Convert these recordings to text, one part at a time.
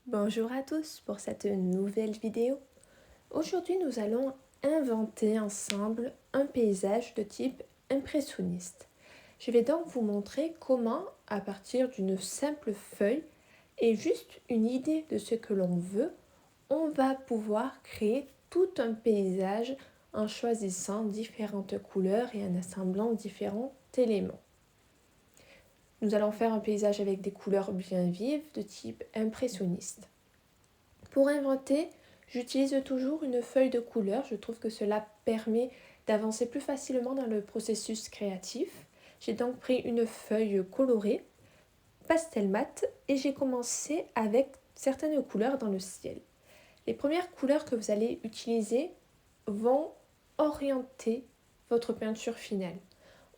Bonjour à tous pour cette nouvelle vidéo. Aujourd'hui, nous allons inventer ensemble un paysage de type impressionniste. Je vais donc vous montrer comment, à partir d'une simple feuille et juste une idée de ce que l'on veut, on va pouvoir créer tout un paysage en choisissant différentes couleurs et en assemblant différents éléments. Nous allons faire un paysage avec des couleurs bien vives de type impressionniste. Pour inventer, j'utilise toujours une feuille de couleur. Je trouve que cela permet d'avancer plus facilement dans le processus créatif. J'ai donc pris une feuille colorée, pastel mat, et j'ai commencé avec certaines couleurs dans le ciel. Les premières couleurs que vous allez utiliser vont orienter votre peinture finale.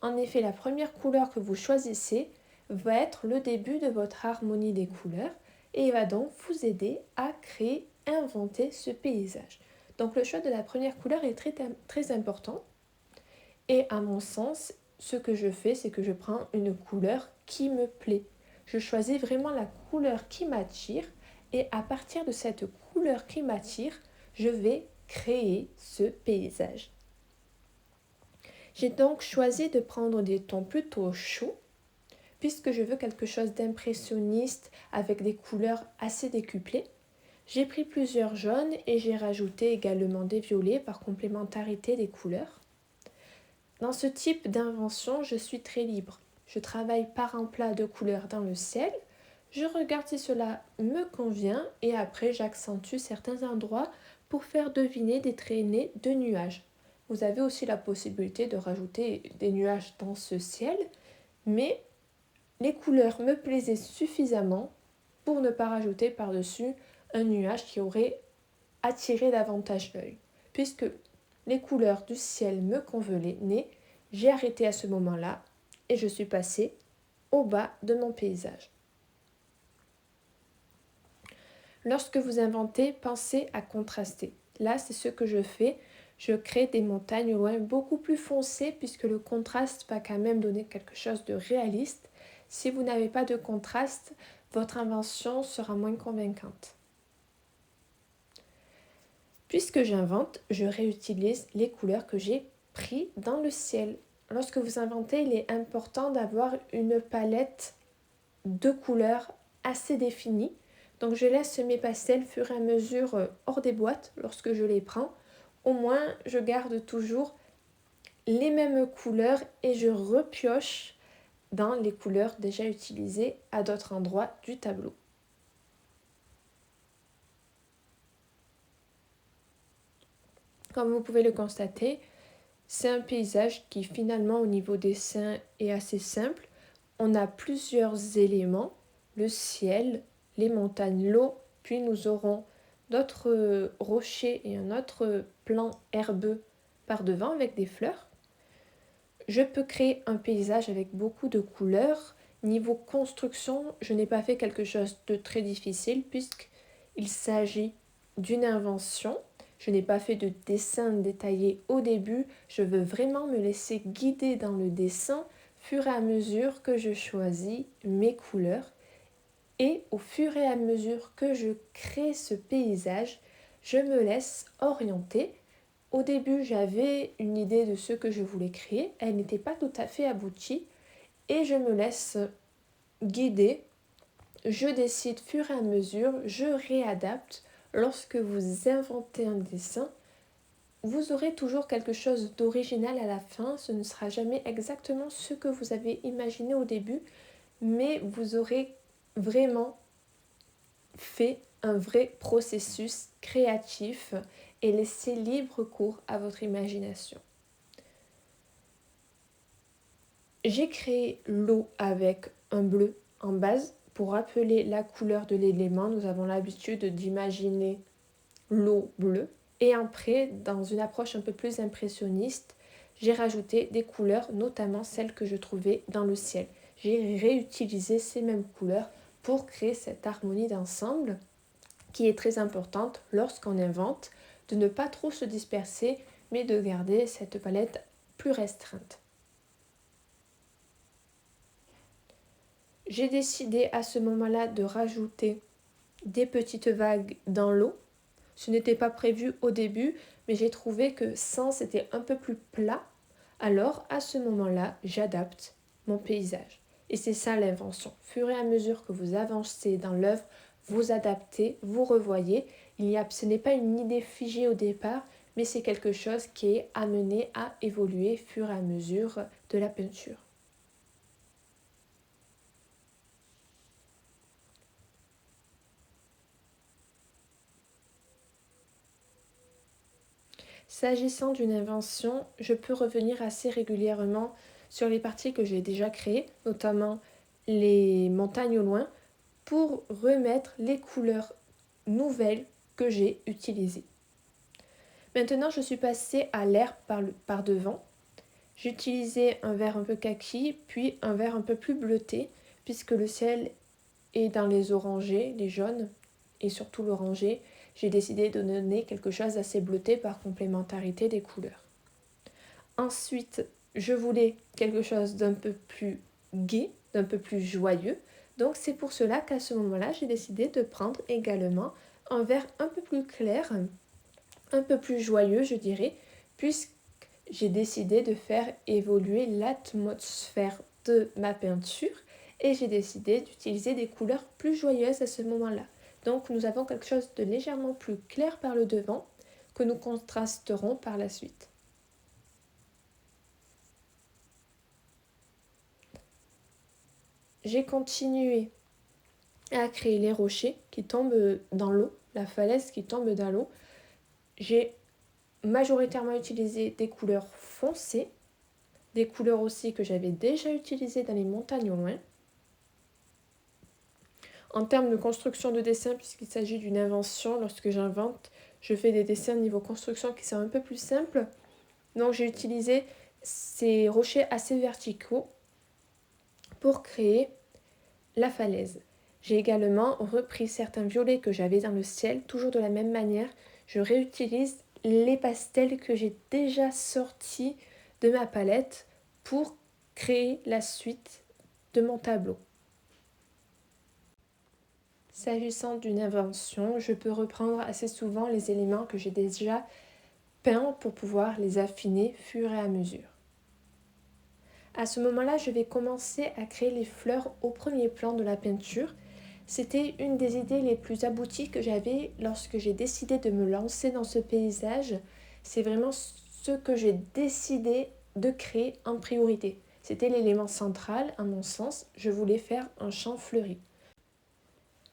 En effet, la première couleur que vous choisissez va être le début de votre harmonie des couleurs et va donc vous aider à créer, inventer ce paysage. Donc le choix de la première couleur est très important et à mon sens, ce que je fais, c'est que je prends une couleur qui me plaît. Je choisis vraiment la couleur qui m'attire et à partir de cette couleur qui m'attire, je vais créer ce paysage. J'ai donc choisi de prendre des tons plutôt chauds puisque je veux quelque chose d'impressionniste avec des couleurs assez décuplées. J'ai pris plusieurs jaunes et j'ai rajouté également des violets par complémentarité des couleurs. Dans ce type d'invention, je suis très libre. Je travaille par un plat de couleurs dans le ciel, je regarde si cela me convient et après j'accentue certains endroits pour faire deviner des traînées de nuages. Vous avez aussi la possibilité de rajouter des nuages dans ce ciel, mais les couleurs me plaisaient suffisamment pour ne pas rajouter par-dessus un nuage qui aurait attiré davantage l'œil. Puisque les couleurs du ciel me convenaient, j'ai arrêté à ce moment-là et je suis passée au bas de mon paysage. Lorsque vous inventez, pensez à contraster. Là, c'est ce que je fais. Je crée des montagnes au loin beaucoup plus foncées puisque le contraste va quand même donner quelque chose de réaliste. Si vous n'avez pas de contraste, votre invention sera moins convaincante. Puisque j'invente, je réutilise les couleurs que j'ai prises dans le ciel. Lorsque vous inventez, il est important d'avoir une palette de couleurs assez définie. Donc je laisse mes pastels au fur et à mesure hors des boîtes lorsque je les prends. Au moins, je garde toujours les mêmes couleurs et je repioche dans les couleurs déjà utilisées à d'autres endroits du tableau. Comme vous pouvez le constater, c'est un paysage qui finalement au niveau dessin est assez simple. On a plusieurs éléments, le ciel, les montagnes, l'eau, puis nous aurons d'autres rochers et un autre plan herbeux par devant avec des fleurs. Je peux créer un paysage avec beaucoup de couleurs. Niveau construction, je n'ai pas fait quelque chose de très difficile puisqu'il s'agit d'une invention. Je n'ai pas fait de dessin détaillé au début. Je veux vraiment me laisser guider dans le dessin fur et à mesure que je choisis mes couleurs. Et au fur et à mesure que je crée ce paysage, je me laisse orienter. Au début, j'avais une idée de ce que je voulais créer. Elle n'était pas tout à fait aboutie. Et je me laisse guider. Je décide fur et à mesure, je réadapte. Lorsque vous inventez un dessin, vous aurez toujours quelque chose d'original à la fin. Ce ne sera jamais exactement ce que vous avez imaginé au début, mais vous aurez vraiment fait un vrai processus créatif et laissez libre cours à votre imagination. J'ai créé l'eau avec un bleu en base pour rappeler la couleur de l'élément. Nous avons l'habitude d'imaginer l'eau bleue. Et après, dans une approche un peu plus impressionniste, j'ai rajouté des couleurs, notamment celles que je trouvais dans le ciel. J'ai réutilisé ces mêmes couleurs pour créer cette harmonie d'ensemble qui est très importante lorsqu'on invente, de ne pas trop se disperser, mais de garder cette palette plus restreinte. J'ai décidé à ce moment-là de rajouter des petites vagues dans l'eau. Ce n'était pas prévu au début, mais j'ai trouvé que sans c'était un peu plus plat. Alors, à ce moment-là, j'adapte mon paysage. Et c'est ça l'invention. Au fur et à mesure que vous avancez dans l'œuvre, vous adaptez, vous revoyez. Ce n'est pas une idée figée au départ, mais c'est quelque chose qui est amené à évoluer au fur et à mesure de la peinture. S'agissant d'une invention, je peux revenir assez régulièrement sur les parties que j'ai déjà créées, notamment les montagnes au loin, pour remettre les couleurs nouvelles que j'ai utilisées. Maintenant, je suis passée à l'air par devant. J'ai utilisé un vert un peu kaki, puis un vert un peu plus bleuté, puisque le ciel est dans les orangés, les jaunes, et surtout l'orangé. J'ai décidé de donner quelque chose d'assez bleuté par complémentarité des couleurs. Ensuite, je voulais quelque chose d'un peu plus gai, d'un peu plus joyeux. Donc c'est pour cela qu'à ce moment-là, j'ai décidé de prendre également un vert un peu plus clair, un peu plus joyeux, je dirais, puisque j'ai décidé de faire évoluer l'atmosphère de ma peinture et j'ai décidé d'utiliser des couleurs plus joyeuses à ce moment-là. Donc nous avons quelque chose de légèrement plus clair par le devant que nous contrasterons par la suite. J'ai continué à créer les rochers qui tombent dans l'eau, la falaise qui tombe dans l'eau. J'ai majoritairement utilisé des couleurs foncées, des couleurs aussi que j'avais déjà utilisées dans les montagnes au loin. En termes de construction de dessin, puisqu'il s'agit d'une invention, lorsque j'invente, je fais des dessins niveau construction qui sont un peu plus simples. Donc j'ai utilisé ces rochers assez verticaux pour créer la falaise. J'ai également repris certains violets que j'avais dans le ciel, toujours de la même manière. Je réutilise les pastels que j'ai déjà sortis de ma palette pour créer la suite de mon tableau. S'agissant d'une invention, je peux reprendre assez souvent les éléments que j'ai déjà peints pour pouvoir les affiner fur et à mesure. À ce moment-là, je vais commencer à créer les fleurs au premier plan de la peinture. C'était une des idées les plus abouties que j'avais lorsque j'ai décidé de me lancer dans ce paysage. C'est vraiment ce que j'ai décidé de créer en priorité. C'était l'élément central, à mon sens. Je voulais faire un champ fleuri.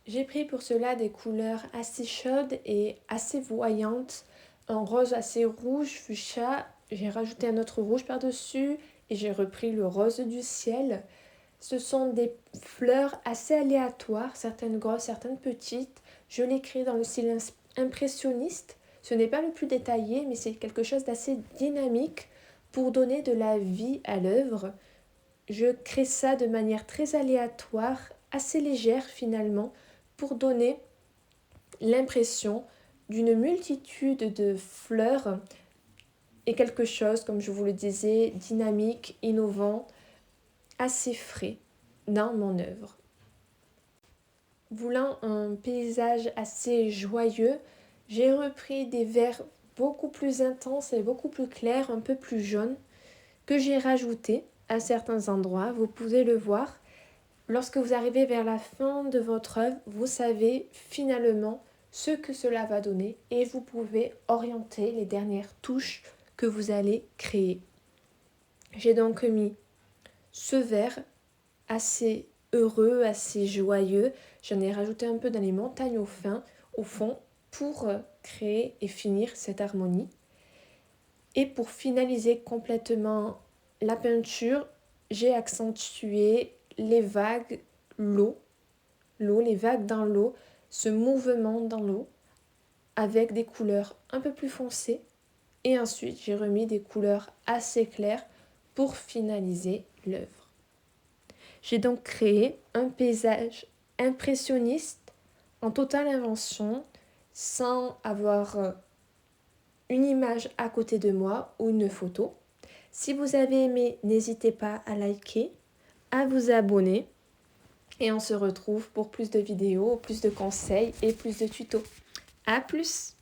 J'ai pris pour cela des couleurs assez chaudes et assez voyantes. Un rose assez rouge, fuchsia. J'ai rajouté un autre rouge par-dessus et j'ai repris le rose du ciel. Ce sont des fleurs assez aléatoires, certaines grosses, certaines petites. Je les crée dans le style impressionniste. Ce n'est pas le plus détaillé, mais c'est quelque chose d'assez dynamique pour donner de la vie à l'œuvre. Je crée ça de manière très aléatoire, assez légère finalement, pour donner l'impression d'une multitude de fleurs et quelque chose, comme je vous le disais, dynamique, innovant, assez frais dans mon œuvre. Voulant un paysage assez joyeux, j'ai repris des verts beaucoup plus intenses et beaucoup plus clairs, un peu plus jaunes, que j'ai rajoutés à certains endroits. Vous pouvez le voir. Lorsque vous arrivez vers la fin de votre œuvre, vous savez finalement ce que cela va donner et vous pouvez orienter les dernières touches que vous allez créer. J'ai donc mis ce vert assez heureux, assez joyeux. J'en ai rajouté un peu dans les montagnes au fond pour créer et finir cette harmonie. Et pour finaliser complètement la peinture, j'ai accentué les vagues, les vagues dans l'eau, ce mouvement dans l'eau avec des couleurs un peu plus foncées. Et ensuite, j'ai remis des couleurs assez claires pour finaliser l'œuvre. J'ai donc créé un paysage impressionniste en totale invention, sans avoir une image à côté de moi ou une photo. Si vous avez aimé, n'hésitez pas à liker, à vous abonner Et on se retrouve pour plus de vidéos, plus de conseils et plus de tutos. À plus!